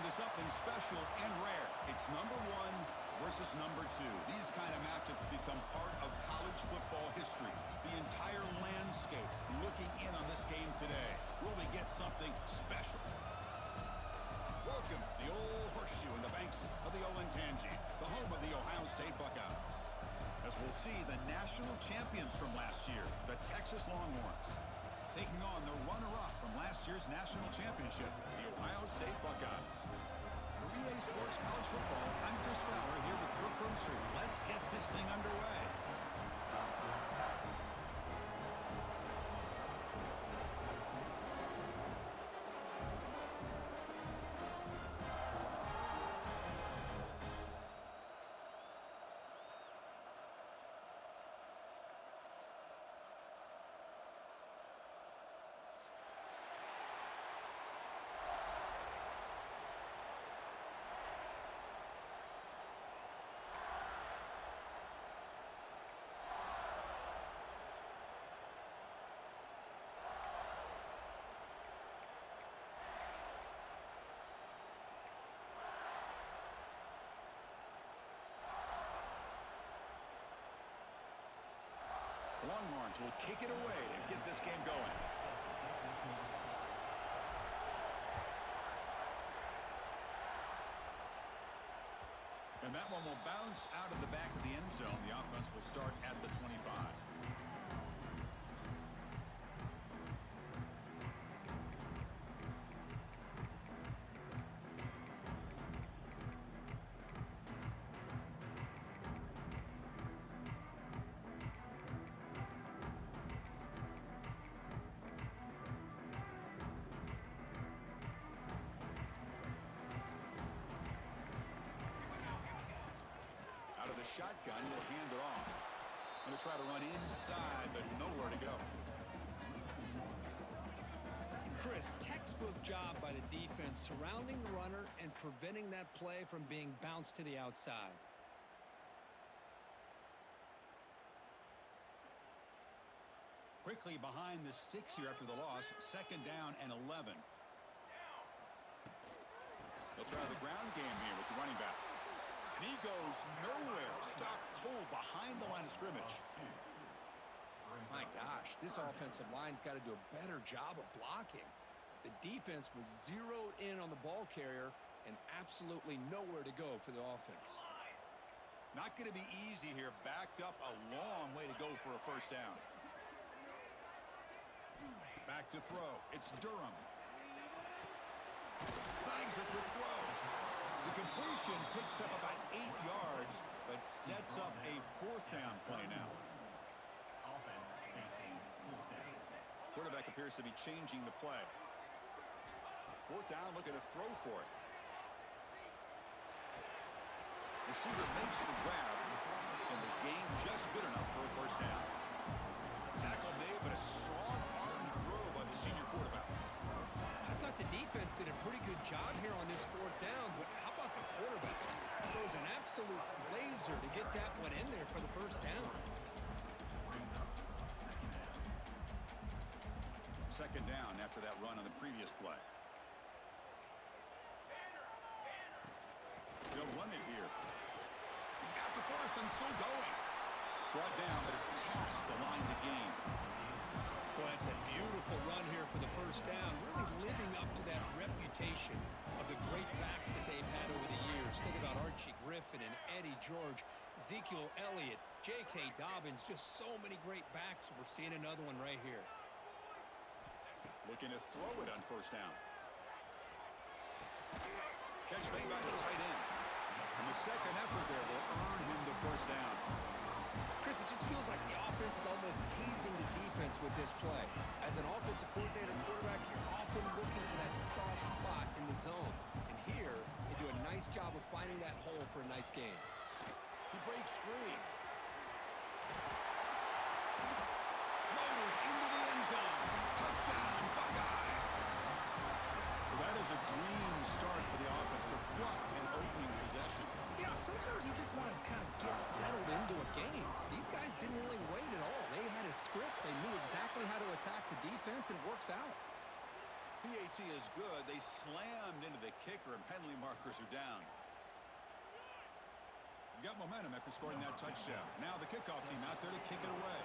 into something special and rare. It's number one versus number two. These kind of matchups become part of college football history. The entire landscape looking in on this game today. Will we get something special? Welcome, the old horseshoe in the banks of the Olentangy, the home of the Ohio State Buckeyes. As we'll see the national champions from last year, the Texas Longhorns, taking on the runner-up from last year's national championship, the Ohio State Buckeyes. For EA Sports College Football, I'm Chris Fowler here with Kirk Herbstreit. Let's get this thing underway. Longhorns will kick it away to get this game going. And that one will bounce out of the back of the end zone. The offense will start at the 25. Out of the shotgun, will hand it off. Going to try to run inside, but nowhere to go. Chris, textbook job by the defense surrounding the runner and preventing that play from being bounced to the outside. Quickly behind the sticks here after the loss. 2nd down and 11. They'll try the ground game here with the running back. And he goes nowhere. Stopped cold behind the line of scrimmage. My gosh, this offensive line's got to do a better job of blocking. The defense was zeroed in on the ball carrier and absolutely nowhere to go for the offense. Not going to be easy here. Backed up a long way to go for a 1st down. Back to throw. It's Durham. Slangs a quick throw. The completion picks up about 8 yards, but sets up a 4th down play now. Quarterback appears to be changing the play. 4th down, look at a throw for it. Receiver makes the grab, and the gain just good enough for a 1st down. Tackle made, but a strong arm throw by the senior quarterback. I thought the defense did a pretty good job here on this 4th down, but how about the quarterback? Throws an absolute laser to get that one in there for the 1st down. 2nd down after that run on the previous play. They'll run it here. He's got the 1st and still going. Brought down, but it's past the line to gain. Well, it's a beautiful run here for the 1st down, really living up to that reputation of the great backs that they've had over the years. Think about Archie Griffin and Eddie George, Ezekiel Elliott, J.K. Dobbins, just so many great backs. We're seeing another one right here. Looking to throw it on 1st down. Catch made by the tight end. And the 2nd effort there will earn him the 1st down. Chris, it just feels like the offense is almost teasing the defense with this play. As an offensive coordinator and quarterback, you're often looking for that soft spot in the zone. And here, they do a nice job of finding that hole for a nice gain. He breaks free. Motors into the end zone. Touchdown, Buckeyes. Well, that is a dream start for the offense, but what an opening possession. Yeah, sometimes you just want to kind of get settled into a game. These guys didn't really wait at all. They had a script. They knew exactly how to attack the defense, and it works out. PAT is good. They slammed into the kicker, and penalty markers are down. You got momentum after scoring that touchdown. Now the kickoff team out there to kick it away.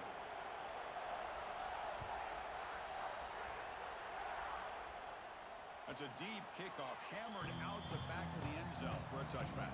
That's a deep kickoff, hammered out the back of the end zone for a touchback.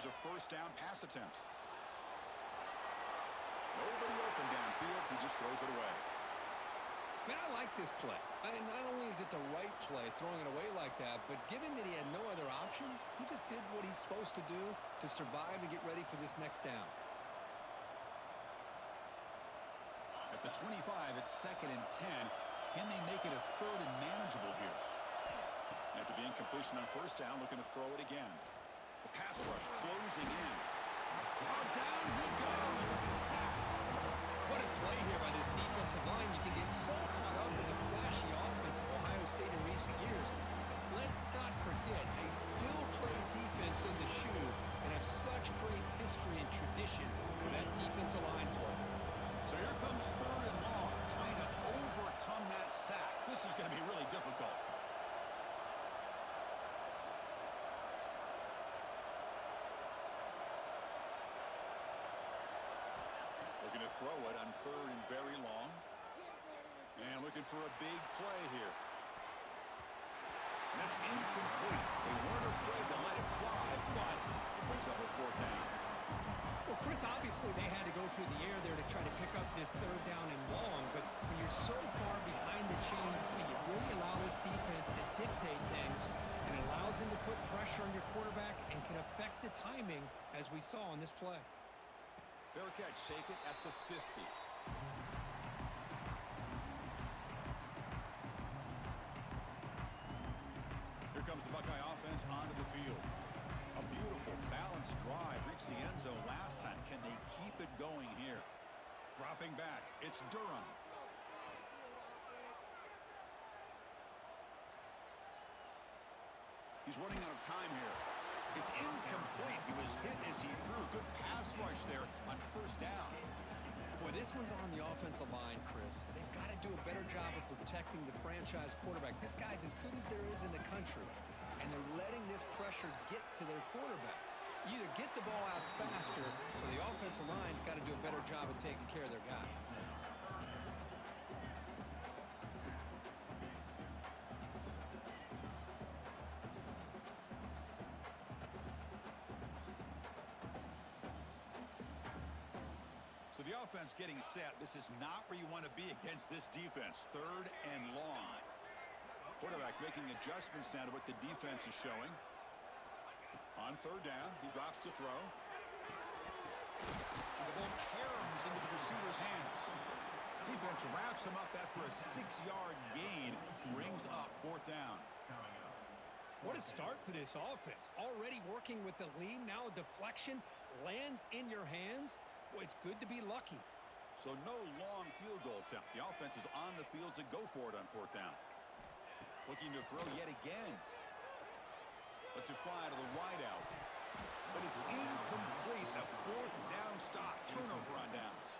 A first down pass attempt. Nobody open downfield. He just throws it away. Man, I like this play. And not only is it the right play, throwing it away like that, but given that he had no other option, he just did what he's supposed to do to survive and get ready for this next down. At the 25, it's 2nd and 10. Can they make it a 3rd and manageable here? After the incompletion on first down, looking to throw it again. The pass rush closing in. Oh, down he goes. It's a sack. What a play here by this defensive line. You can get so caught up in the flashy offense of Ohio State in recent years. But let's not forget, they still play defense in the shoe and have such great history and tradition with that defensive line play. So here comes 3rd and long, trying to overcome that sack. This is going to be really difficult. Looking to throw it on 3rd and very long. And looking for a big play here. And that's incomplete. They weren't afraid to let it fly, but it brings up a 4th down. Well, Chris, obviously they had to go through the air there to try to pick up this 3rd down and long, but when you're so far behind the chains, you really allow this defense to dictate things, and it allows them to put pressure on your quarterback and can affect the timing, as we saw on this play. Fair catch, take it at the 50. Here comes the Buckeye offense onto the field. A beautiful, balanced drive reached the end zone last time. Can they keep it going here? Dropping back, it's Durham. He's running out of time here. It's incomplete. He was hit as he threw. Good pass rush there on first down. Boy, this one's on the offensive line, Chris. They've got to do a better job of protecting the franchise quarterback. This guy's as good as there is in the country, and they're letting this pressure get to their quarterback. You either get the ball out faster, or the offensive line's got to do a better job of taking care of their guy. So the offense getting set. This is not where you want to be against this defense. 3rd and long. Quarterback making adjustments now to what the defense is showing. On 3rd down, he drops to throw. And the ball caroms into the receiver's hands. Defense wraps him up after a 6-yard gain. Brings up 4th down. What a start for this offense. Already working with the lead. Now a deflection lands in your hands. Boy, it's good to be lucky. So no long field goal attempt. The offense is on the field to go for it on 4th down. Looking to throw yet again. Lets it fly to the wideout. But it's incomplete. A 4th down stop. Turnover on downs.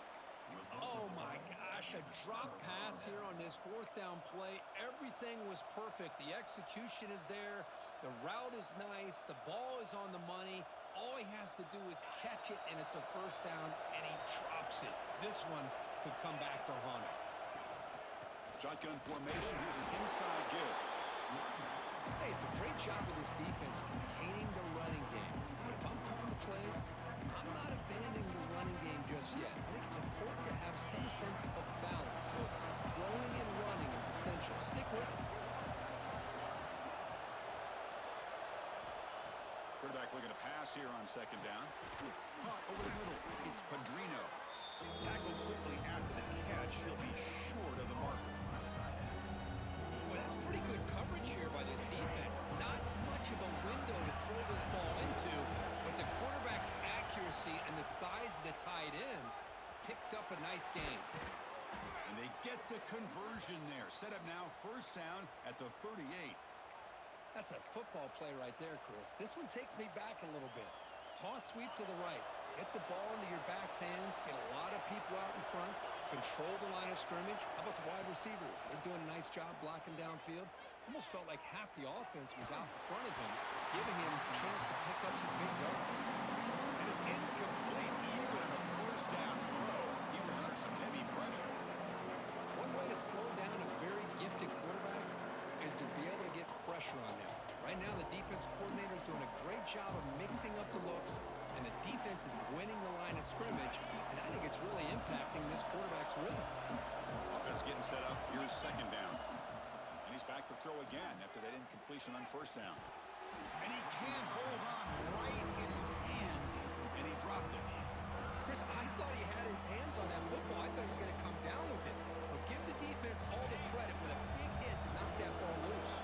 Oh, my gosh. A drop pass here on this 4th down play. Everything was perfect. The execution is there. The route is nice. The ball is on the money. All he has to do is catch it, and it's a 1st down, and he drops it. This one could come back to haunt him. Shotgun formation. Here's an inside give. Hey, it's a great job of this defense containing the running game. But if I'm calling the plays, I'm not abandoning the running game just yet. I think it's important to have some sense of balance. So throwing and running is essential. Stick with it. Quarterback looking to pass here on 2nd down. Caught over the middle. It's Padrino. Tackled quickly after the catch. He'll be short of the marker. Well, that's pretty good coverage here by this defense. Not much of a window to throw this ball into, but the quarterback's accuracy and the size of the tight end picks up a nice gain. And they get the conversion there. Set up now, first down at the 38. That's a football play right there, Chris. This one takes me back a little bit. Toss sweep to the right. Get the ball into your back's hands. Get a lot of people out in front. Control the line of scrimmage. How about the wide receivers? They're doing a nice job blocking downfield. Almost felt like half the offense was out in front of him, giving him a chance to pick up some big yards. And it's incomplete, even on a first down throw. He was under some heavy pressure. One way to slow down a very gifted quarterback is to be able to get pressure on him. Right now, the defense coordinator is doing a great job of mixing up the looks, and the defense is winning the line of scrimmage, and I think it's really impacting this quarterback's rhythm. Offense getting set up. Here's second down. And he's back to throw again after that incompletion on first down. And he can't hold on right in his hands, and he dropped it. Chris, I thought he had his hands on that football. I thought he was going to come down with it. But give the defense all the credit with a big hit to knock that ball loose.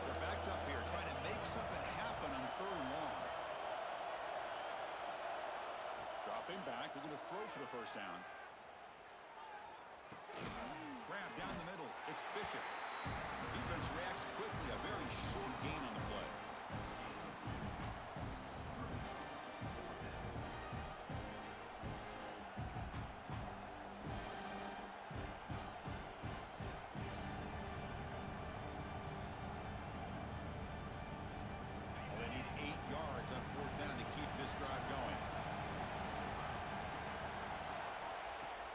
They're backed up here, trying to make something happen on third and long. Dropping back, they're going to throw for the first down. Grab down the middle. It's Bishop. Defense reacts quickly. A very short gain on the play. Well, they need 8 yards on fourth down to keep this drive going.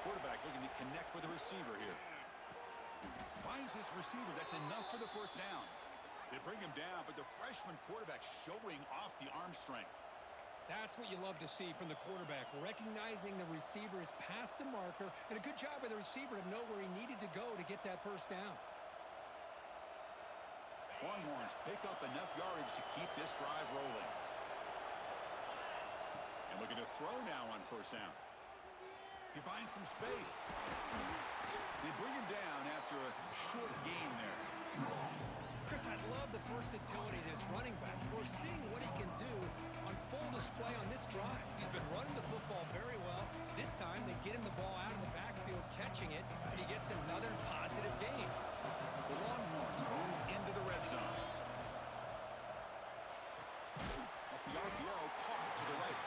Quarterback looking to connect with the receiver here. Finds this receiver. That's enough for the first down. They bring him down, but the freshman quarterback showing off the arm strength. That's what you love to see from the quarterback, recognizing the receiver is past the marker, and a good job by the receiver to know where he needed to go to get that first down. Longhorns pick up enough yardage to keep this drive rolling. And looking to throw now on first down. He finds some space. They bring him down after a short gain there. Chris, I love the versatility of this running back. We're seeing what he can do on full display on this drive. He's been running the football very well. This time, they get him the ball out of the backfield, catching it, and he gets another positive gain. The Longhorns move into the red zone. Off the RPO, caught to the right.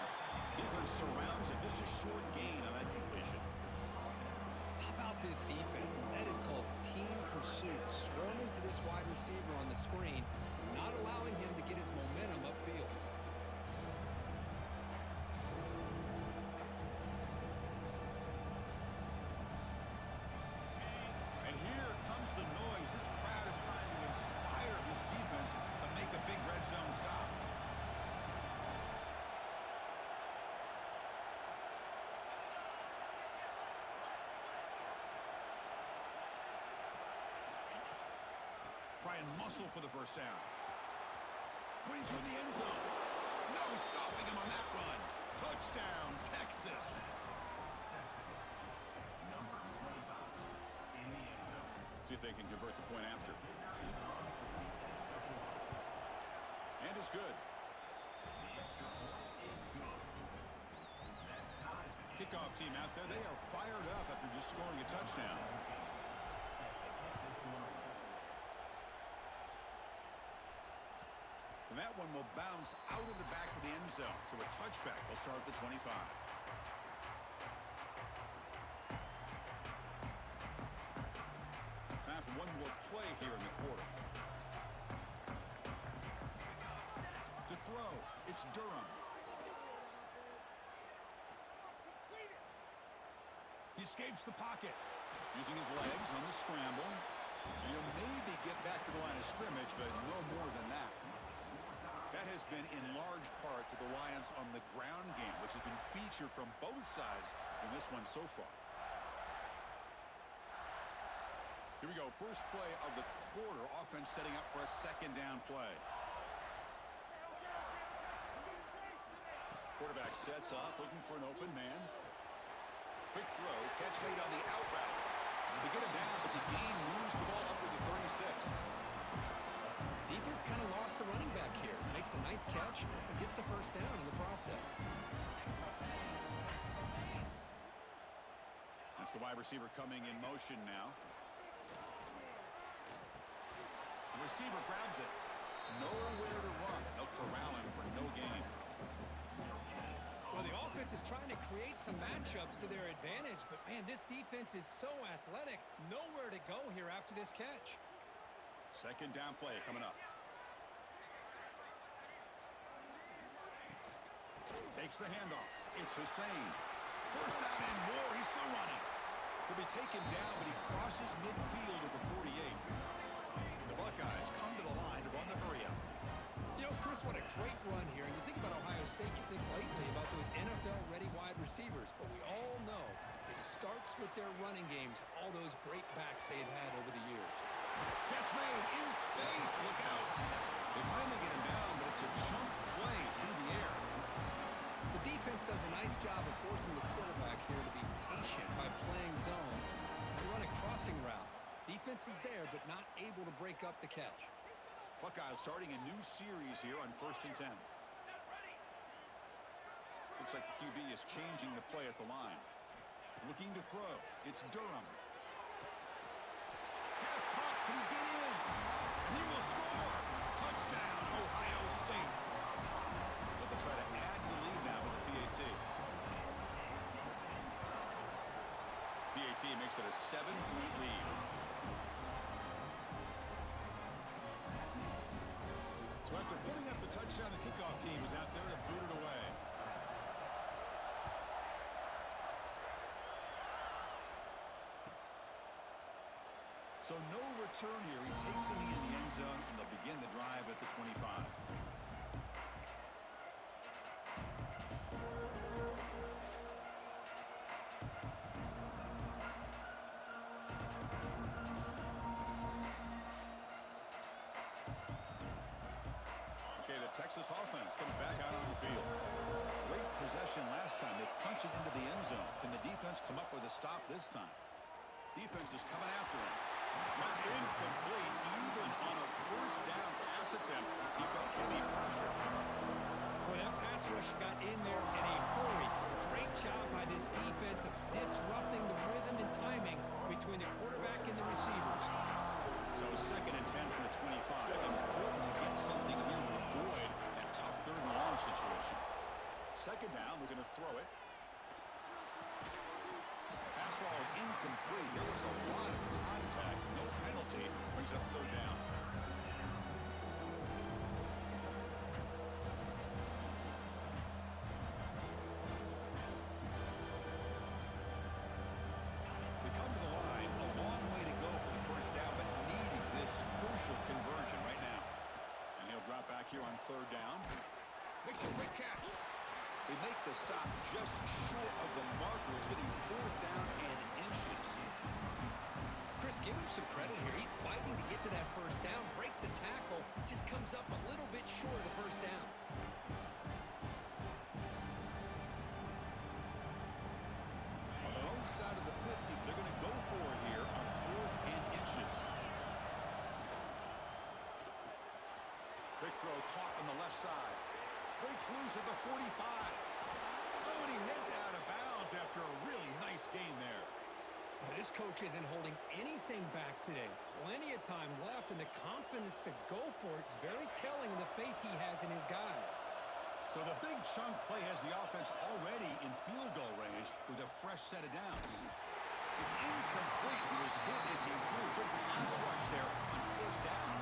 Defense surrounds it. Just a short gain on that completion. How about this defense? That is called team pursuit. Swarming to this wide receiver on the screen, not allowing him to get his momentum upfield. And here comes the noise. This crowd is trying to inspire this defense to make a big red zone stop. Try and muscle for the first down. Putting toward the end zone. No stopping him on that run. Touchdown, Texas. See if they can convert the point after. And it's good. Kickoff team out there. They are fired up after just scoring a touchdown. And that one will bounce out of the back of the end zone. So a touchback will start at the 25. Time for one more play here in the quarter. To throw, it's Durham. He escapes the pocket. Using his legs on the scramble. And he'll maybe get back to the line of scrimmage, but no more than that. That has been in large part to the Lions on the ground game, which has been featured from both sides in this one so far. Here we go, first play of the quarter. Offense setting up for a second down play. Quarterback sets up, looking for an open man. Quick throw, catch made on the out route. They get him down, but the gain moves the ball up to the 36. Defense kind of lost a running back here. Makes a nice catch and gets the first down in the process. That's the wide receiver coming in motion now. The receiver grabs it. Nowhere to run. They'll corral him for no gain. Well, the offense is trying to create some matchups to their advantage, but, man, this defense is so athletic. Nowhere to go here after this catch. Second down play coming up. Takes the handoff. It's Hussein. First down and more. He's still running. He'll be taken down, but he crosses midfield at the 48. The Buckeyes come to the line to run the hurry up. You know, Chris, what a great run here. And you think about Ohio State, you think lately about those NFL-ready wide receivers. But we all know it starts with their running games, all those great backs they've had over the years. Catch made in space. Look out. They finally get him down, but it's a jump play through the air. The defense does a nice job of forcing the quarterback here to be patient by playing zone and run a crossing route. Defense is there, but not able to break up the catch. Buckeyes starting a new series here on 1st and 10. Looks like the QB is changing the play at the line. Looking to throw. It's Durham. Pass caught. Can he get in? And he will score. Touchdown, Ohio State. But they'll try to add to the lead now with the PAT. PAT makes it a 7-point lead. So after putting up the touchdown, the kickoff team is out there to boot it away. So no return here. He takes it in the end zone, and they'll begin the drive at the 25. Okay, the Texas offense comes back out on the field. Great possession last time. They punch it into the end zone. Can the defense come up with a stop this time? Defense is coming after him. That's incomplete. Even on a first down pass attempt, he felt heavy pressure. Well, that pass rush got in there in a hurry. Great job by this defense of disrupting the rhythm and timing between the quarterback and the receivers. So 2nd and 10 from the 25. Important to get something here to avoid that tough 3rd and long situation. 2nd down, we're going to throw it. Pass ball is incomplete. There was a lot of contact. No penalty. Brings up 3rd down. We come to the line. A long way to go for the first down, but needing this crucial conversion right now. And he'll drop back here on 3rd down. Makes a quick catch. They make the stop just short of the marker. It's going to be 4th down and inches. Chris, give him some credit here. He's fighting to get to that first down, breaks the tackle, just comes up a little bit short of the first down. On their own side of the 50, they're going to go for it here on 4th and inches. Quick throw caught on the left side. Breaks loose at the 45. Oh, and he heads out of bounds after a really nice gain there. Now, this coach isn't holding anything back today. Plenty of time left, and the confidence to go for it is very telling of the faith he has in his guys. So the big chunk play has the offense already in field goal range with a fresh set of downs. It's incomplete. He was hit as he threw a good pass rush there on 1st down.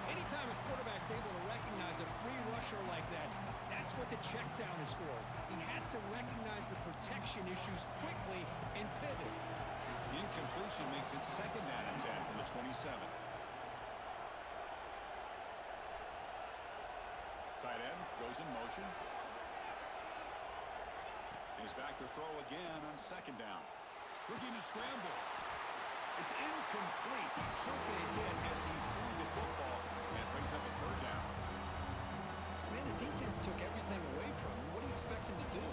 Anytime a quarterback's able to recognize a free rusher like that, that's what the check down is for. He has to recognize the protection issues quickly and pivot. The incompletion makes it 2nd down and 10 from the 27. Tight end goes in motion. He's back to throw again on 2nd down. Looking to scramble. It's incomplete. He took a hit as he threw the football and brings up a 3rd down. Man, the defense took everything away from him. What do you expect him to do?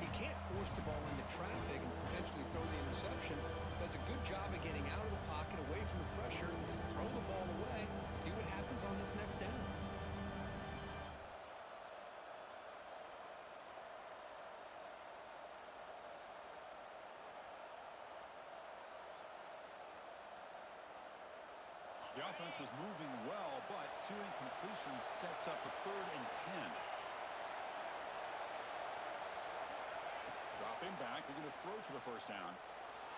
He can't force the ball into traffic and potentially throw the interception. Does a good job of getting out of the pocket, away from the pressure, and just throw the ball away. See what happens on this next down. The offense was moving well, but 2 incompletions sets up a 3rd and 10. Dropping back, they're going to throw for the first down.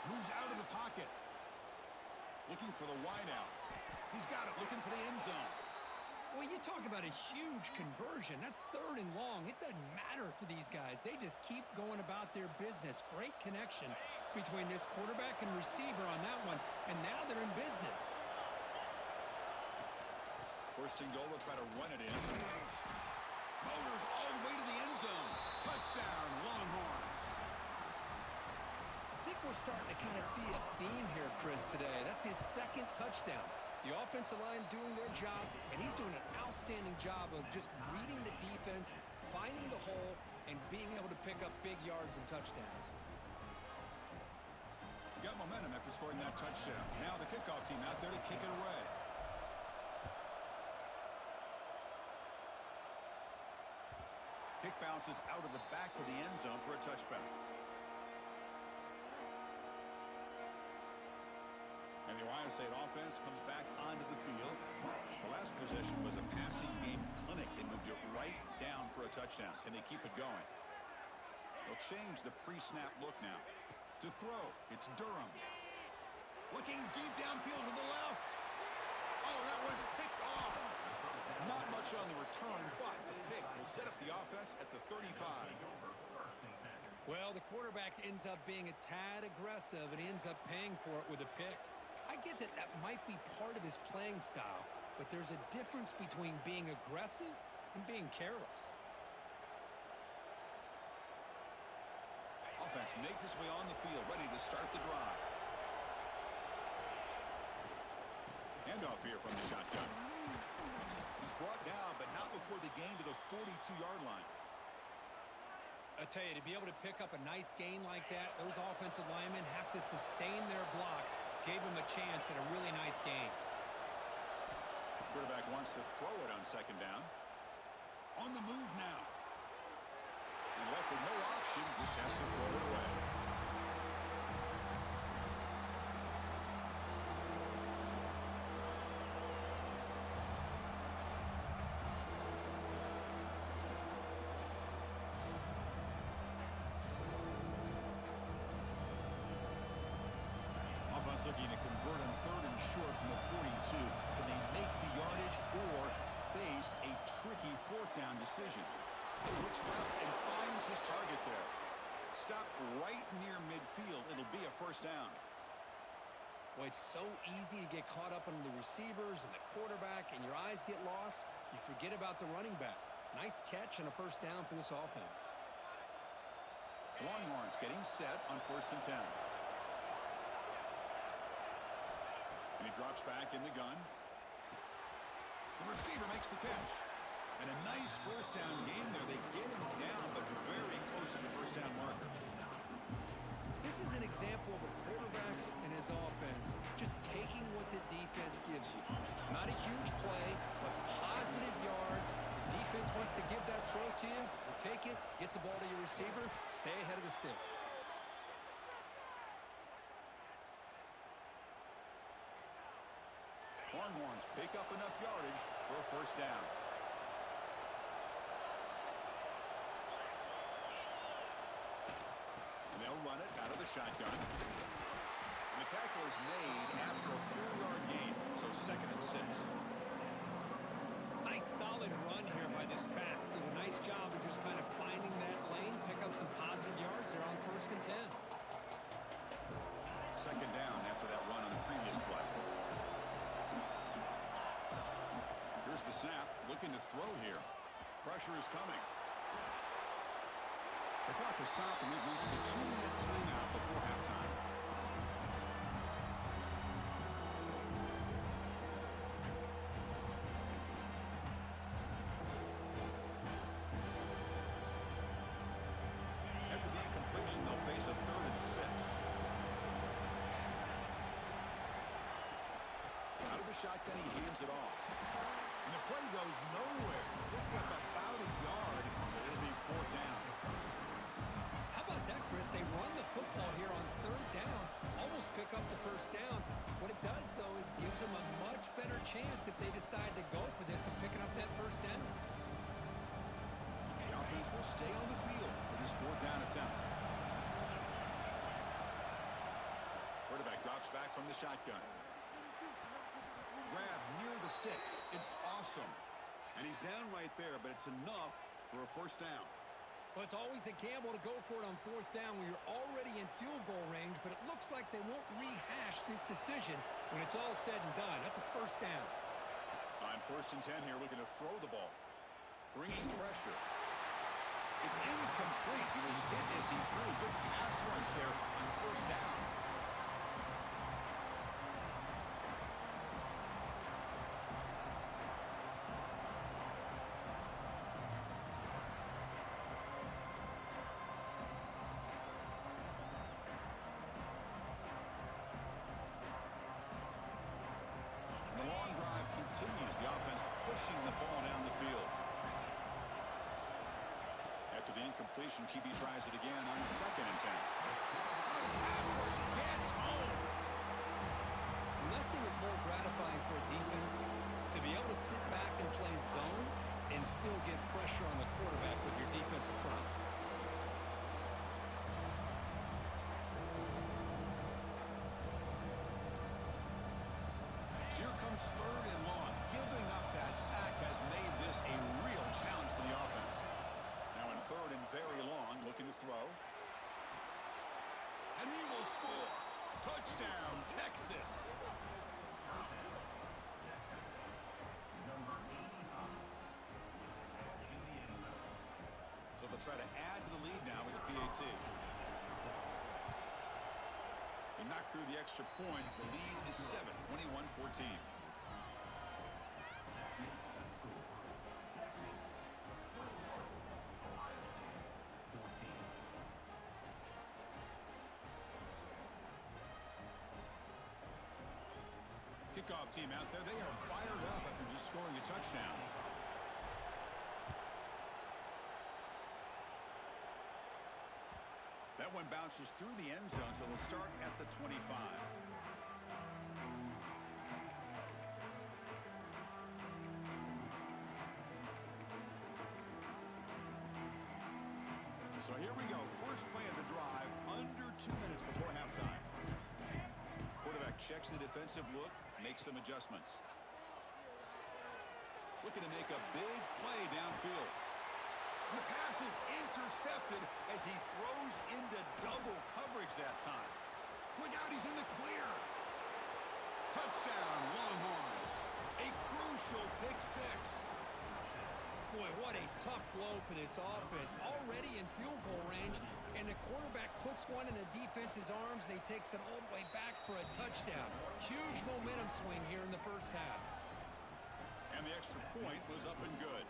Moves out of the pocket. Looking for the wideout. He's got it, looking for the end zone. Well, you talk about a huge conversion. That's 3rd and long. It doesn't matter for these guys. They just keep going about their business. Great connection between this quarterback and receiver on that one, and now they're in business. 1st and goal, they'll try to run it in. Motors all the way to the end zone. Touchdown, Longhorns. I think we're starting to kind of see a theme here, Chris, today. That's his 2nd touchdown. The offensive line doing their job, and he's doing an outstanding job of just reading the defense, finding the hole, and being able to pick up big yards and touchdowns. Got momentum after scoring that touchdown. Now the kickoff team out there to kick it away. Kick bounces out of the back of the end zone for a touchback. And the Ohio State offense comes back onto the field. The last possession was a passing game clinic. They moved it right down for a touchdown. Can they keep it going? They'll change the pre-snap look now. To throw, it's Durham. Looking deep downfield to the left. Oh, that one's picked off. Not much on the return, but the pick will set up the offense at the 35. Well, the quarterback ends up being a tad aggressive, and he ends up paying for it with a pick. I get that that might be part of his playing style, but there's a difference between being aggressive and being careless. Offense makes its way on the field, ready to start the drive. Handoff here from the shotgun. He's brought down, but not before the gain to the 42-yard line. I tell you, to be able to pick up a nice gain like that, those offensive linemen have to sustain their blocks. Gave him a chance at a really nice gain. Quarterback wants to throw it on 2nd down. On the move now. And left with no option, just has to throw it away. Offense looking to convert on 3rd and short from the 42. Can they make the yardage or face a tricky 4th down decision? Looks left and finds his target there. Stop right near midfield. It'll be a 1st down. Well, it's so easy to get caught up on the receivers and the quarterback, and your eyes get lost. You forget about the running back. Nice catch and a 1st down for this offense. Longhorns getting set on 1st and 10. And he drops back in the gun. The receiver makes the catch. And a nice 1st down gain there. They get him down, but very close to the 1st down marker. This is an example of a quarterback and his offense just taking what the defense gives you. Not a huge play, but positive yards. The defense wants to give that throw to you. You take it, get the ball to your receiver, stay ahead of the sticks. Longhorns pick up enough yardage for a 1st down. And they'll run it out of the shotgun. And the tackle is made after a 4-yard gain, so 2nd and 6. Nice solid run here by this back. Did a nice job of just kind of finding that lane, pick up some positive yards there on 1st and 10. 2nd down after that run on the previous play. Here's the snap, looking to throw here. Pressure is coming. The clock has stopped, and we've reached the 2-minute timeout before halftime. After the shotgun, he hands it off. And the play goes nowhere. Picked up about a yard, but it'll be fourth down. How about that, Chris? They run the football here on third down, almost pick up the first down. What it does, though, is gives them a much better chance if they decide to go for this and picking up that first down. The offense will stay on the field for this fourth down attempt. Quarterback drops back from the shotgun. Grab near the sticks. It's awesome. And he's down right there, but it's enough for a first down. Well, it's always a gamble to go for it on fourth down when you're already in field goal range, but it looks like they won't rehash this decision when it's all said and done. That's a first down. On 1st and 10 here, looking to throw the ball. Bringing pressure. It's incomplete. He was hit as he threw. Good pass rush there on first down. The long drive continues. The offense pushing the ball down the field. After the incompletion, QB tries it again on 2nd and 10. The pass rush gets home. Nothing is more gratifying for a defense to be able to sit back and play zone and still get pressure on the quarterback with your defensive front. So here comes 3rd and long. Giving up that sack has made this a real challenge for the offense. Now in 3rd and very long, looking to throw. And he will score. Touchdown, Texas. So they'll try to add to the lead now with a PAT. They knock through the extra point. The lead is 7, 21-14. Kickoff team out there. They are fired up after just scoring a touchdown. That one bounces through the end zone, so they'll start at the 25. So here we go. First play of the drive, under 2 minutes before halftime. Quarterback checks the defensive look, makes some adjustments. Looking to make a big play downfield. The pass is intercepted as he throws into double coverage that time. Look out, he's in the clear. Touchdown, Longhorns. A crucial pick six. Boy, what a tough blow for this offense. Already in field goal range, and the quarterback puts one in the defense's arms, and he takes it all the way back for a touchdown. Huge momentum swing here in the first half. And the extra point was up and good.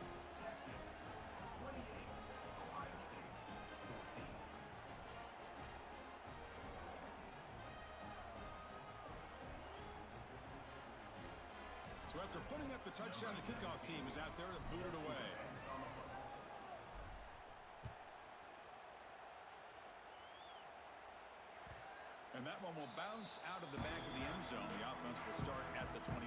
So after putting up the touchdown, the kickoff team is out there to boot it away. And that one will bounce out of the back of the end zone. The offense will start at the 25.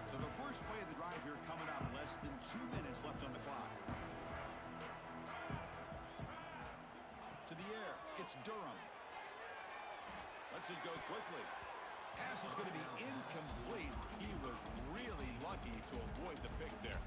So the first play of the drive here coming up, less than 2 minutes left on the clock. To the air, it's Durham. Lets it go quickly. Pass is going to be incomplete. He was really lucky to avoid the pick there.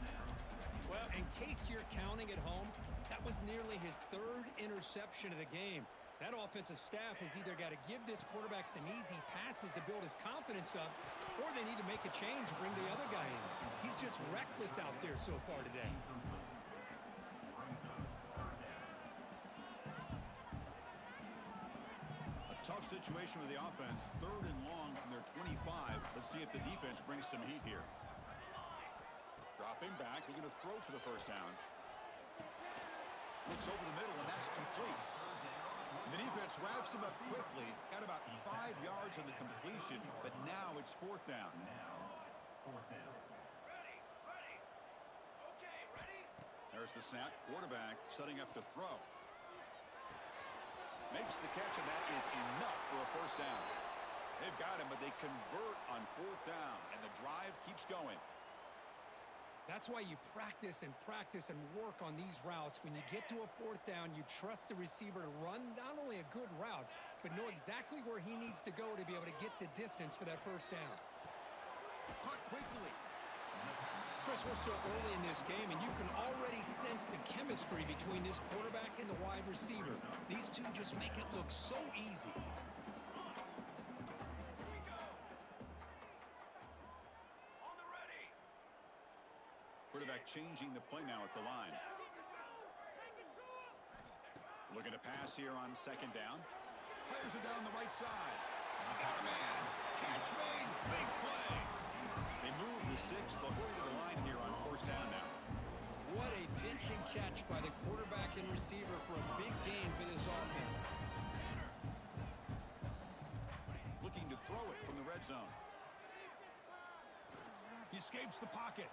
Well, in case you're counting at home, that was nearly his 3rd interception of the game. That offensive staff has either got to give this quarterback some easy passes to build his confidence up, or they need to make a change and bring the other guy in. He's just reckless out there so far today. A tough situation with the offense. 3rd and long from their 25. Let's see if the defense brings some heat here. Dropping back, looking to throw for the first down. Looks over the middle, and that's complete. And the defense wraps him up quickly. Got about 5 yards on the completion, but now it's 4th down. There's the snap. Quarterback setting up to throw. Makes the catch, and that is enough for a 1st down. They've got him, but they convert on 4th down, and the drive keeps going. That's why you practice and work on these routes. When you get to a 4th down, you trust the receiver to run not only a good route, but know exactly where he needs to go to be able to get the distance for that 1st down. Caught quickly. Chris, we're still early in this game, and you can already sense the chemistry between this quarterback and the wide receiver. These two just make it look so easy. Quarterback changing the play now at the line. Looking to pass here on 2nd down. Players are down the right side. Got a man. Catch made. Big play. They move the 6. They'll hurry to the line here on 1st down now. What a pitch and catch by the quarterback and receiver for a big gain for this offense. Looking to throw it from the red zone. He escapes the pocket.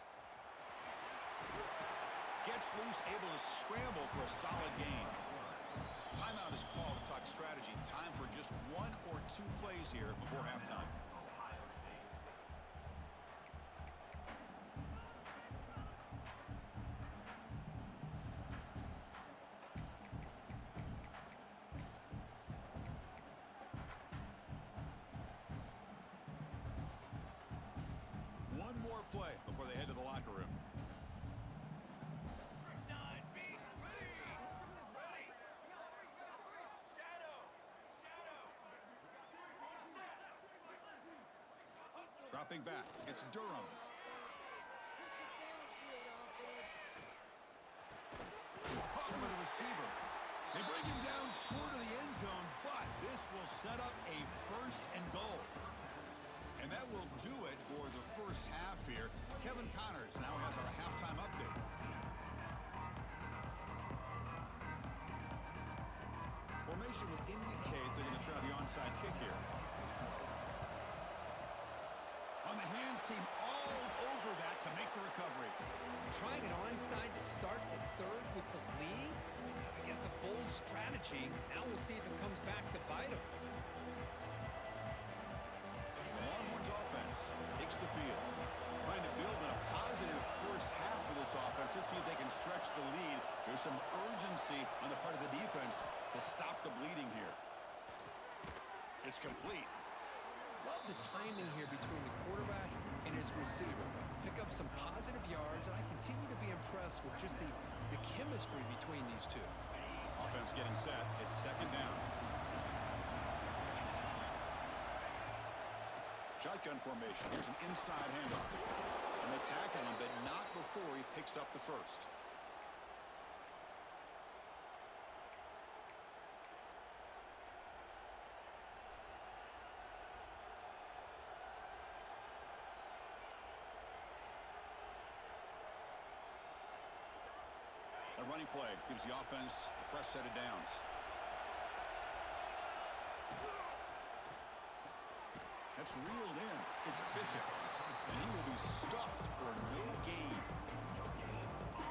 Gets loose, able to scramble for a solid gain. Timeout is called to talk strategy. Time for just 1 or 2 plays here before halftime. One more play before they head to the locker room. Dropping back, it's Durham. Caught with the receiver. They bring him down short of the end zone, but this will set up a 1st and goal. And that will do it for the 1st half here. Kevin Connors now has our halftime update. Formation would indicate they're going to try the onside kick here. On the hands team all over that to make the recovery. Trying an onside to start the 3rd with the lead? It's, I guess, a bold strategy. Now we'll see if it comes back to bite them. The Longhorns offense takes the field. Trying to build a positive 1st half for this offense. Let's see if they can stretch the lead. There's some urgency on the part of the defense to stop the bleeding here. It's complete. Love the timing here between the quarterback and his receiver. Pick up some positive yards, and I continue to be impressed with just the chemistry between these two. Offense getting set. It's 2nd down. Shotgun formation. Here's an inside handoff. And they tackle him, but not before he picks up the 1st. A running play gives the offense a fresh set of downs. That's reeled in. It's Bishop. And he will be stuffed for no gain.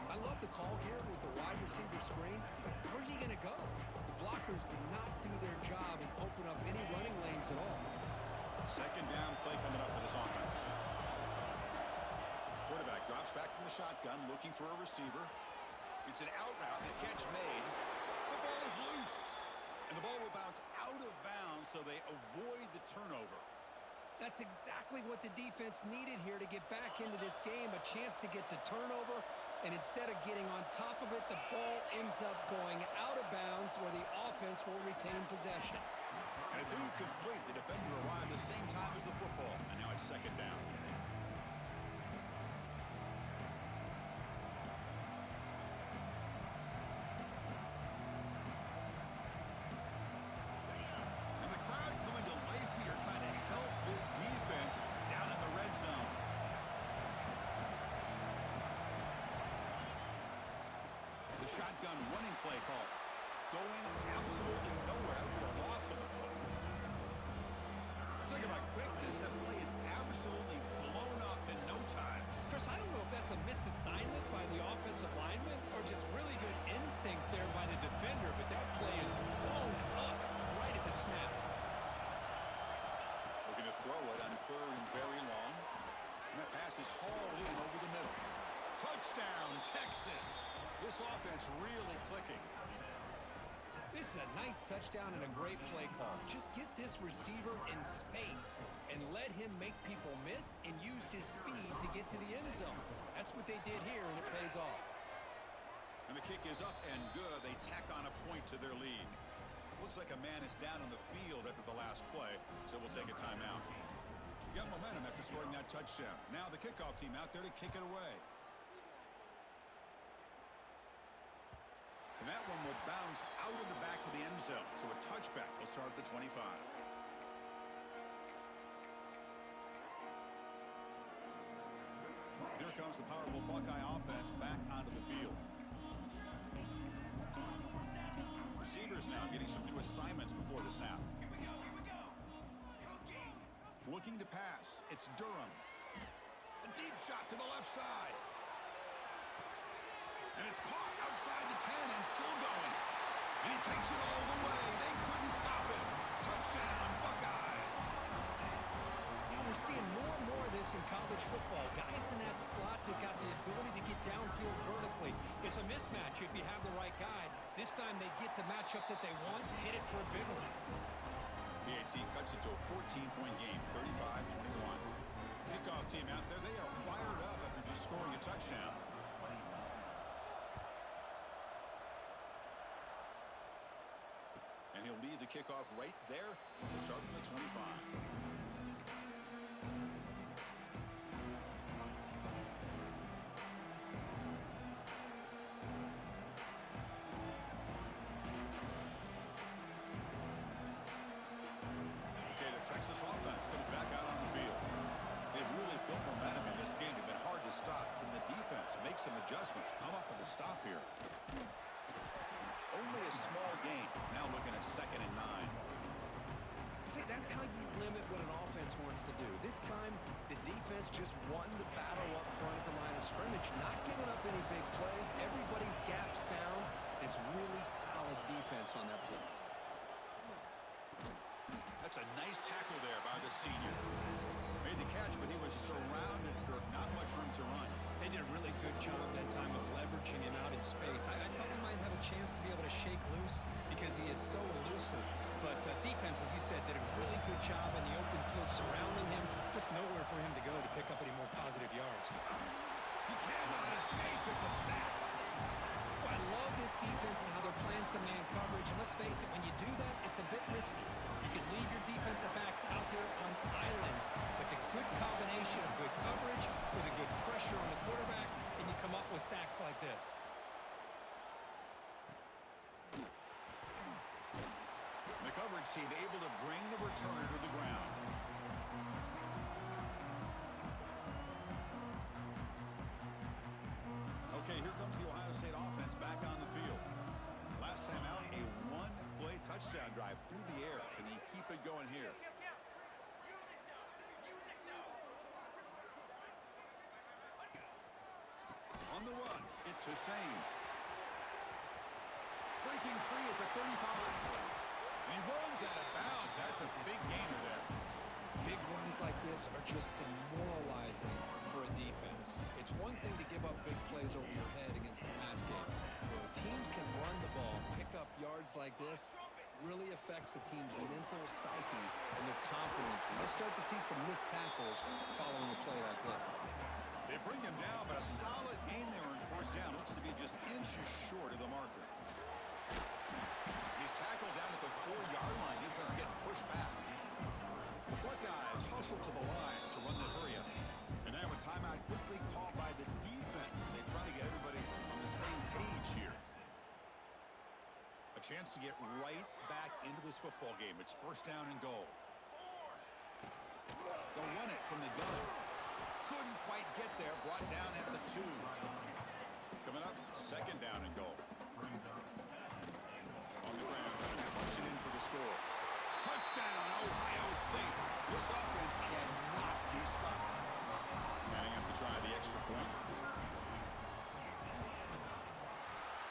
I love the call here with the wide receiver screen, but where's he going to go? The blockers do not do their job and open up any running lanes at all. 2nd down play coming up for this offense. Quarterback drops back from the shotgun, looking for a receiver. It's an out route. The catch made. The ball is loose. And the ball will bounce out of bounds, so they avoid the turnover. That's exactly what the defense needed here to get back into this game, a chance to get to turnover, and instead of getting on top of it, the ball ends up going out of bounds where the offense will retain possession. And it's incomplete. The defender arrived the same time as the football, and now it's 2nd down. shotgun running play call. Going absolutely nowhere. That would be a loss on the play. Talk about quickness. That play is absolutely blown up in no time. Chris, I don't know if that's a misassignment by the offensive lineman or just really good instincts there by the defender, but that play is blown up right at the snap. Looking to throw it on 3rd and very long. And that pass is hauled in over the middle. Touchdown, Texas. This offense really clicking. This is a nice touchdown and a great play call. Just get this receiver in space and let him make people miss and use his speed to get to the end zone. That's what they did here, and it pays off. And the kick is up and good. They tack on a point to their lead. Looks like a man is down on the field after the last play, so we'll take a timeout. Got momentum after scoring that touchdown. Now the kickoff team out there to kick it away. And that one will bounce out of the back of the end zone. So a touchback will start at the 25. Here comes the powerful Buckeye offense back onto the field. Receivers now getting some new assignments before the snap. Looking to pass. It's Durham. A deep shot to the left side. And it's caught outside the 10 and still going. And he takes it all the way. They couldn't stop him. Touchdown, Buckeyes. Yeah, we're seeing more and more of this in college football. Guys in that slot that got the ability to get downfield vertically. It's a mismatch if you have the right guy. This time they get the matchup that they want, hit it for a big one. BAT cuts it to a 14-point game, 35-21. Kickoff team out there, they are fired up after just scoring a touchdown. And he'll lead the kickoff right there. We'll start from the 25. Okay, the Texas offense comes back out on the field. They've really built momentum in this game. They've been hard to stop. Can the defense make some adjustments, come up with a stop here? Only a small gain. Now looking at 2nd and 9. See, that's how you limit what an offense wants to do. This time, the defense just won the battle up front at the line of scrimmage, not giving up any big plays. Everybody's gap sound. It's really solid defense on that play. That's a nice tackle there by the senior. Made the catch, but he was surrounded, Kirk. Not much room to run. They did a really good job that time of leveraging him out in space. I thought he might have a chance to be able to shake loose because he is so elusive. But defense, as you said, did a really good job in the open field surrounding him. Just nowhere for him to go to pick up any more positive yards. He cannot escape. It's a sack. Well, I love this defense and how they're playing some man coverage. And let's face it, when you do that, it's a bit risky. You can leave your defensive backs out there on islands, but the good combination of good coverage with a good pressure on the quarterback, and you come up with sacks like this. The coverage team able to bring the returner to the ground. Okay, here comes the Ohio State offense back on the field. Last time out, a one-play touchdown drive through the air. Can he keep it going here? On the run, it's Hussein. Breaking free at the 35. And he runs out of bounds. That's a big gainer there. Big runs like this are just demoralizing for a defense. It's one thing to give up big plays over your head against the pass game. Where teams can run the ball, pick up yards like this, really affects the team's mental psyche and their confidence. And you'll start to see some missed tackles following a play like this. They bring him down, but a solid gain there in 4th down. Looks to be just inches short of the marker. He's tackled down at the 4-yard line. Defense getting pushed back. The Buckeyes hustle to the line to run the hurry up. And now a timeout quickly called by the defense. They try to get everybody on the same page here. A chance to get right back into this football game. It's 1st down and goal. They'll run it from the gun. Couldn't quite get there. Brought down at the 2. Coming up, 2nd down and goal. programs and punch it in for the score. Touchdown, Ohio State. This offense cannot be stopped. Manning up to try the extra point.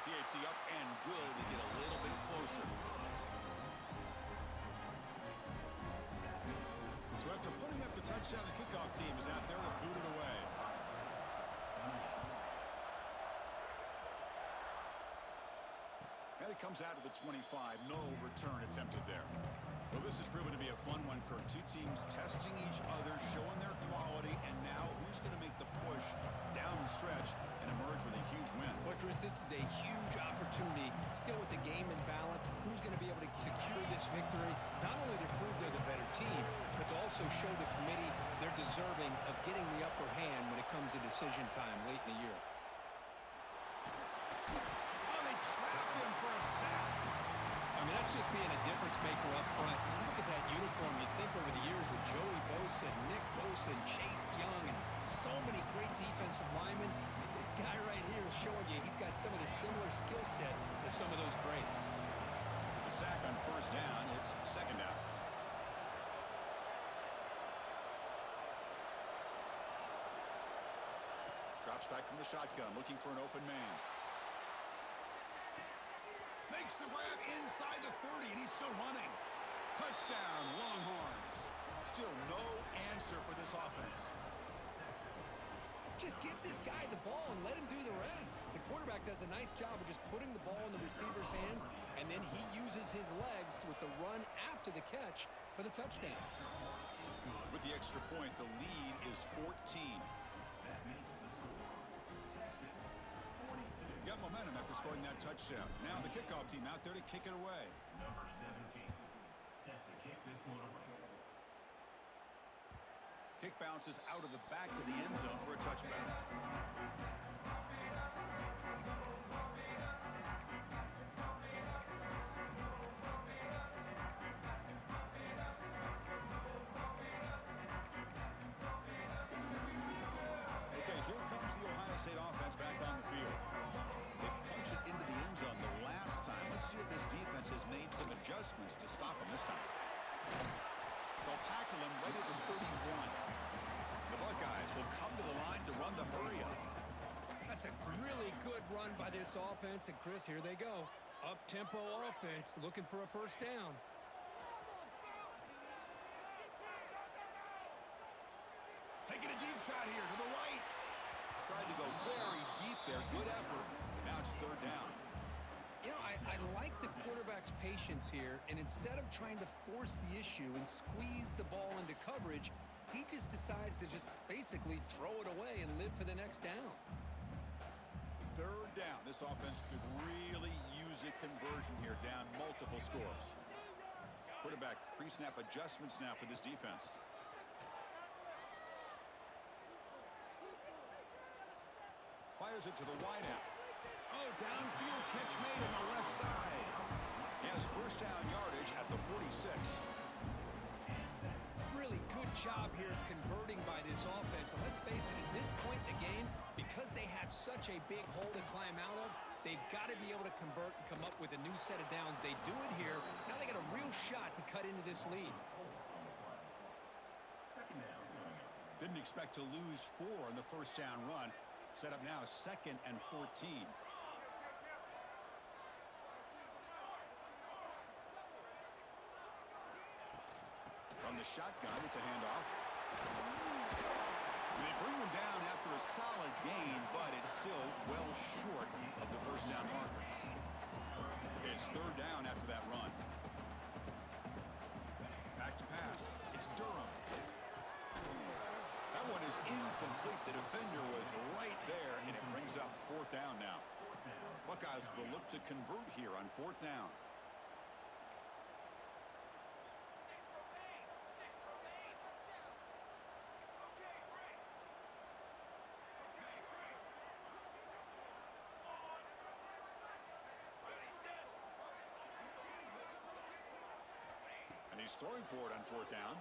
PAT up and good to get a little bit closer. So after putting up the touchdown, the kickoff team is out there to boot it away. And it comes out to the 25. No return attempted there. Well, this has proven to be a fun one, Kurt. Two teams testing each other, showing their quality, and now who's going to make the push down the stretch and emerge with a huge win? Well, Chris, this is a huge opportunity. Still with the game in balance, who's going to be able to secure this victory, not only to prove they're the better team, but to also show the committee they're deserving of getting the upper hand when it comes to decision time late in the year. Oh, they trapped him for a sack. I mean, that's just being a difference maker up front. And look at that uniform. You think over the years with Joey Bosa, Nick Bosa, and Chase Young, and so many great defensive linemen. And this guy right here is showing you he's got some of the similar skill set to some of those greats. The sack on first down. It's second down. Drops back from the shotgun, looking for an open man. Makes the grab inside the 30, and he's still running. Touchdown, Longhorns. Still no answer for this offense. Just give this guy the ball and let him do the rest. The quarterback does a nice job of just putting the ball in the receiver's hands, and then he uses his legs with the run after the catch for the touchdown. With the extra point, the lead is 14. Got momentum after scoring that touchdown. Now the kickoff team out there to kick it away. Number 17, set to kick this one away. Kick bounces out of the back of the end zone for a touchback. Okay, here comes the Ohio State offense back on the field. They punch it into the end zone the last time. Let's see if this defense has made some adjustments to stop them this time. They'll tackle him right at the 31. The Buckeyes will come to the line to run the hurry-up. That's a really good run by this offense. And, Chris, here they go. Up-tempo offense looking for a first down. Taking a deep shot here to the right. Tried to go very deep there. Good effort. Now it's third down. You know, I like the quarterback's patience here, and instead of trying to force the issue and squeeze the ball into coverage, he just decides to just basically throw it away and live for the next down. Third down. This offense could really use a conversion here, down multiple scores. Quarterback pre-snap adjustments now for this defense. Fires it to the wideout. Oh, downfield catch made on the left side. He has first down yardage at the 46. Really good job here of converting by this offense. And let's face it, at this point in the game, because they have such a big hole to climb out of, they've got to be able to convert and come up with a new set of downs. They do it here. Now they got a real shot to cut into this lead. Second down. Didn't expect to lose 4 on the first down run. Set up now second and 14. From the shotgun, it's a handoff. They bring him down after a solid gain, but it's still well short of the first down marker. Okay, it's third down after that run. Back to pass. It's Durham. That one is incomplete. The defender was right there, and it brings up fourth down now. Buckeyes will look to convert here on fourth down. And he's throwing for it on fourth down.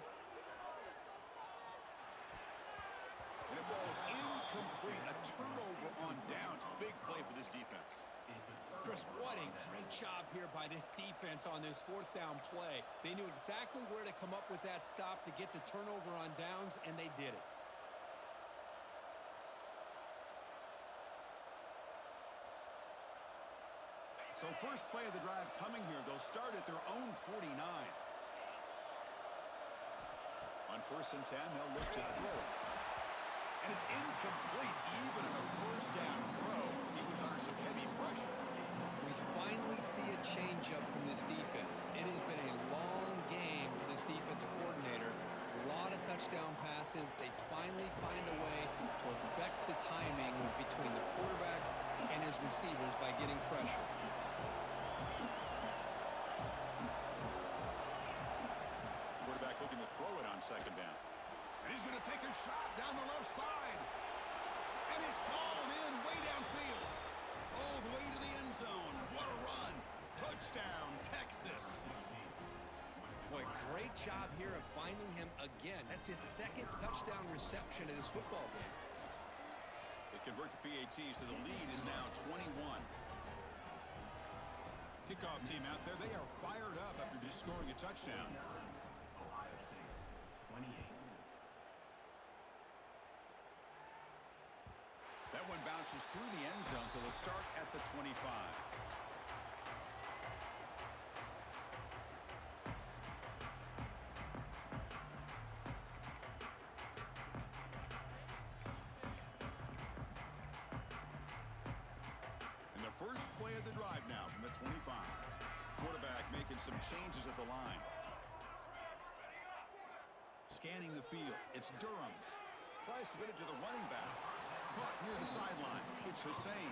And it falls incomplete. A turnover on downs. Big play for this defense. It's a Chris, what a great job here by this defense on this fourth down play. They knew exactly where to come up with that stop to get the turnover on downs, and they did it. So first play of the drive coming here. They'll start at their own 49. On 1st and 10, they'll look to throw it. And it's incomplete, even in a first down throw. He was under some heavy pressure. We finally see a change-up from this defense. It has been a long game for this defensive coordinator. A lot of touchdown passes. They finally find a way to affect the timing between the quarterback and his receivers by getting pressure. Quarterback looking to throw it on 2nd down. And he's going to take a shot down the left side. And it's hauled in way downfield. All the way to the end zone. What a run. Touchdown, Texas. Boy, great job here of finding him again. That's his 2nd touchdown reception in this football game. They convert the PAT, so the lead is now 21. Kickoff team out there. They are fired up after just scoring a touchdown. Ohio State, 28. That one bounces through the end zone, so they'll start at the 25. And the first play of the drive now from the 25. Quarterback making some changes at the line. Scanning the field. It's Durham. Tries to get it to the running back. Caught near the sideline. It's Hussein.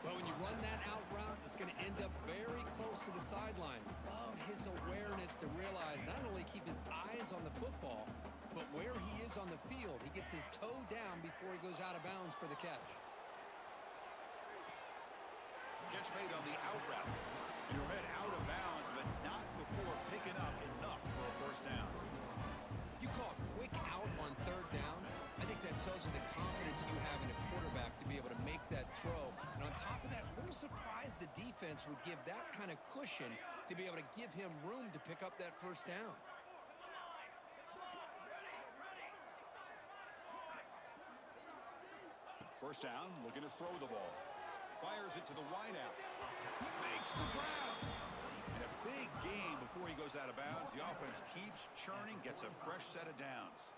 Well, when you run that out route, it's going to end up very close to the sideline. Love his awareness to realize not only keep his eyes on the football, but where he is on the field. He gets his toe down before he goes out of bounds for the catch. Catch made on the out route. And he'll head out of bounds, but not before picking up enough for a first down. You call a quick out on 3rd down. I think that tells you the confidence you have in a quarterback to be able to make that throw. And on top of that, a little surprised the defense would give that kind of cushion to be able to give him room to pick up that first down. First down, looking to throw the ball. Fires it to the wideout. He makes the grab. And a big gain before he goes out of bounds. The offense keeps churning, gets a fresh set of downs.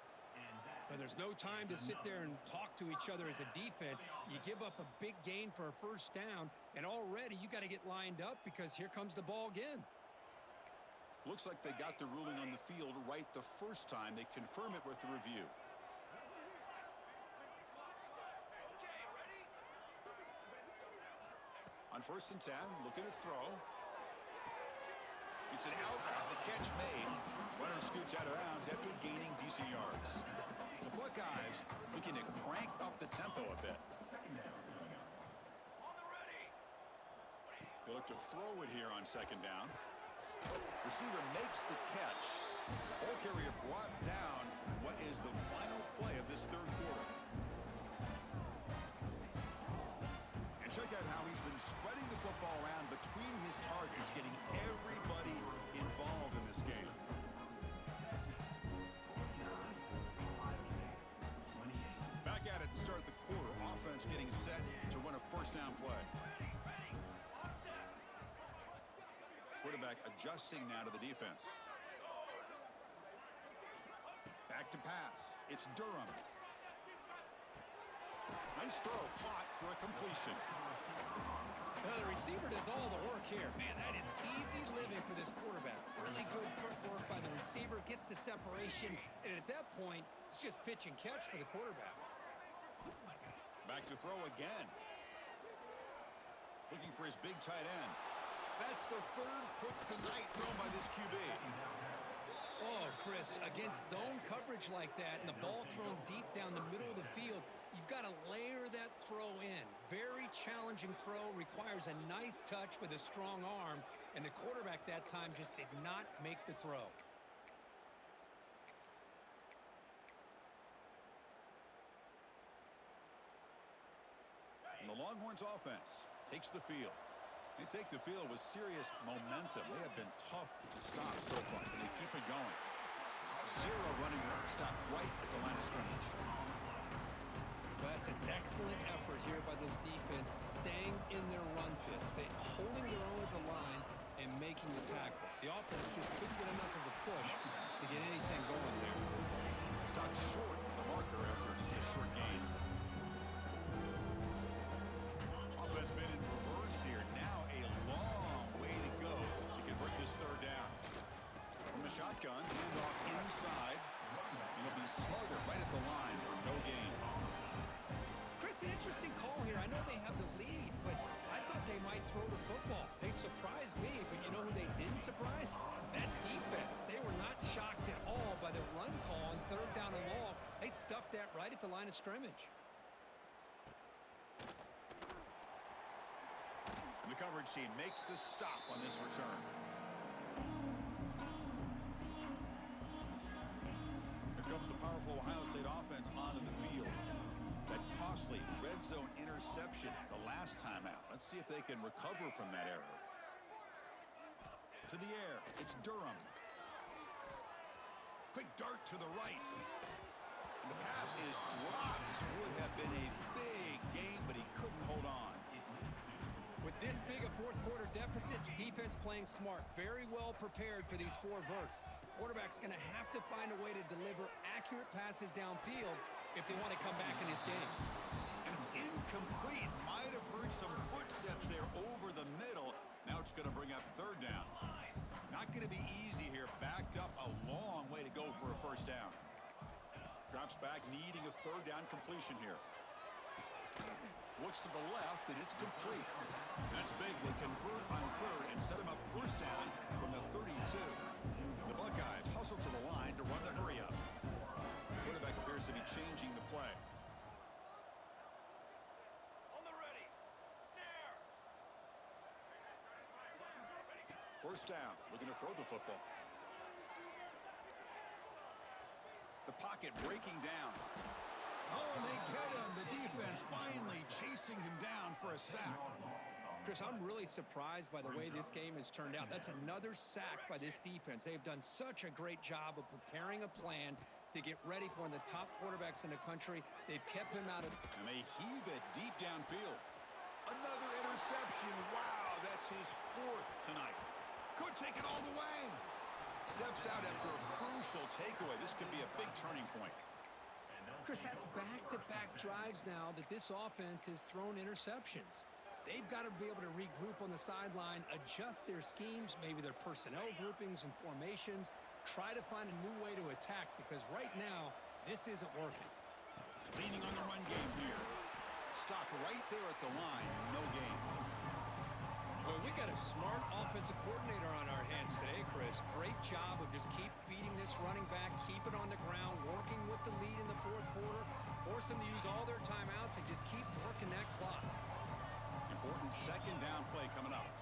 But there's no time to sit there and talk to each other as a defense. You give up a big gain for a first down, and already you got to get lined up because here comes the ball again. Looks like they got the ruling on the field right the first time. They confirm it with the review. On 1st and 10, looking to throw. It's an out route. The catch made. Runner scoots out of bounds after gaining decent yards. The Buckeyes looking to crank up the tempo a bit. They look to throw it here on 2nd down. Receiver makes the catch. Ball carrier brought down. What is the final play of this 3rd quarter? And check out how he's been spreading the football around between his targets, getting everybody involved in this game. Back at it to start the quarter. Offense getting set to run a first down play. Quarterback adjusting now to the defense. Back to pass. It's Durham. Nice throw, caught for a completion. Well, the receiver does all the work here. Man, that is easy living for this quarterback. Really good footwork by the receiver, gets the separation, and at that point, it's just pitch and catch for the quarterback. Back to throw again. Looking for his big tight end. That's the 3rd pick tonight thrown by this QB. Oh, Chris, against zone coverage like that and the ball thrown deep down the middle of the field, you've got to layer that throw in. Very challenging throw, requires a nice touch with a strong arm, and the quarterback that time just did not make the throw. And the Longhorns offense takes the field. They take the field with serious momentum. They have been tough to stop so far. Can they keep it going? Zero running room. Stop right at the line of scrimmage. Well, that's an excellent effort here by this defense, staying in their run fit, holding their own at the line and making the tackle. The offense just couldn't get enough of a push to get anything going there. Stopped short of the marker after just a short gain. Offense been in reverse here. Now a long way to go to convert this third down. From the shotgun, handoff inside. It'll be Smothers right at the line for no gain. Chris, an interesting call here. I know they have the lead, but I thought they might throw the football. They surprised me, but you know who they didn't surprise? That defense. They were not shocked at all by the run call on third down and long. They stuffed that right at the line of scrimmage. And the coverage team makes the stop on this return. Here comes the powerful Ohio State offense onto the field. That costly red zone interception the last time out. Let's see if they can recover from that error. To the air, it's Durham. Quick dart to the right. And the pass is dropped. Would have been a big game, but he couldn't hold on. With this big a fourth quarter deficit, defense playing smart, very well prepared for these four verts. Quarterback's going to have to find a way to deliver accurate passes downfield if they want to come back in this game. And it's incomplete. Might have heard some footsteps there over the middle. Now it's going to bring up third down. Not going to be easy here. Backed up a long way to go for a first down. Drops back, needing a third down completion here. Looks to the left, and it's complete. That's big. They convert on third and set him up first down from the 32. The Buckeyes hustle to the line to run the hurry-up. Quarterback appears to be changing the play. On the ready. Snare. First down, looking to throw the football. The pocket breaking down. Oh, they get him. The defense finally chasing him down for a sack. Chris, I'm really surprised by the way this game has turned out. That's another sack by this defense. They've done such a great job of preparing a plan to get ready for one of the top quarterbacks in the country. They've kept him out of... And they heave it deep downfield. Another interception. Wow, that's his fourth tonight. Could take it all the way. Steps out after a crucial takeaway. This could be a big turning point. Chris, that's back-to-back drives now that this offense has thrown interceptions. They've got to be able to regroup on the sideline, adjust their schemes, maybe their personnel groupings and formations, try to find a new way to attack, because right now, this isn't working. Leaning on the run game here. Stop right there at the line. No gain. Well, we got a smart offensive coordinator on our hands today, Chris. Great job of just keep feeding this running back, keep it on the ground, working with the lead in the fourth quarter, force them to use all their timeouts, and just keep working that clock. Important second down play coming up.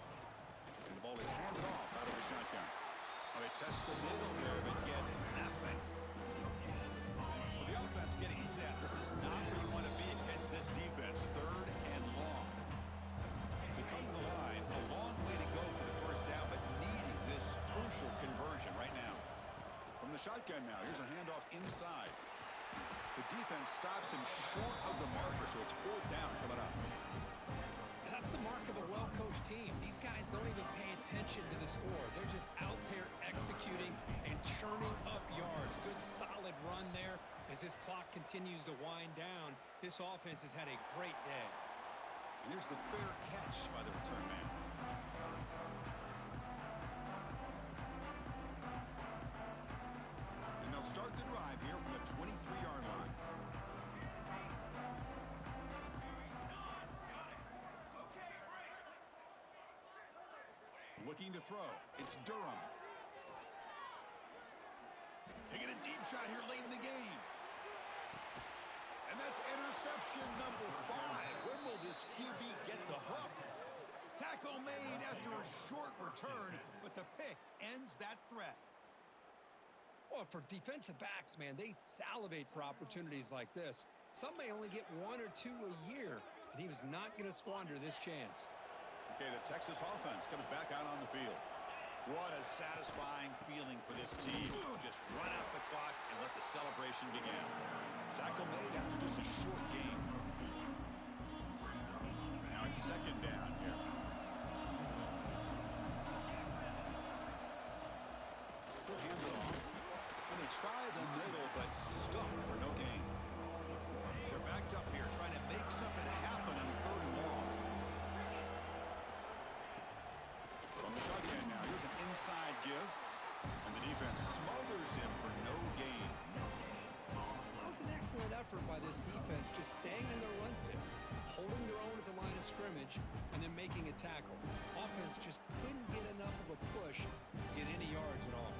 And the ball is handed off out of the shotgun. Well, they test the middle there, but get nothing. So the offense getting set. This is not where you want to be against this defense. Third and long. They come to the line. A long way to go for the first down, but needing this crucial conversion right now. From the shotgun now, here's a handoff inside. The defense stops him short of the marker, so it's fourth down coming up. That's the mark of a well-coached team. These guys don't even pay attention to the score. They're just out there executing and churning up yards. Good, solid run there as this clock continues to wind down. This offense has had a great day. And here's the fair catch by the return man. And they'll start the drive here from the 23-yard line. Looking to throw. It's Durham. Taking a deep shot here late in the game. And that's interception number 5. When will this QB get the hook? Tackle made after a short return, but the pick ends that threat. Well, for defensive backs, man, they salivate for opportunities like this. Some may only get 1 or 2 a year, and he was not going to squander this chance. Okay, the Texas offense comes back out on the field. What a satisfying feeling for this team. Just run out the clock and let the celebration begin. Tackle made after just a short game. Now it's second down here. They'll hand it off. And they try the middle, but stuck for no gain. They're backed up here trying to make something happen on third and long. From the shotgun now, here's an inside give. And the defense smothers him for no gain. That was an excellent effort by this defense, just staying in their run fix, holding their own at the line of scrimmage, and then making a tackle. Offense just couldn't get enough of a push to get any yards at all.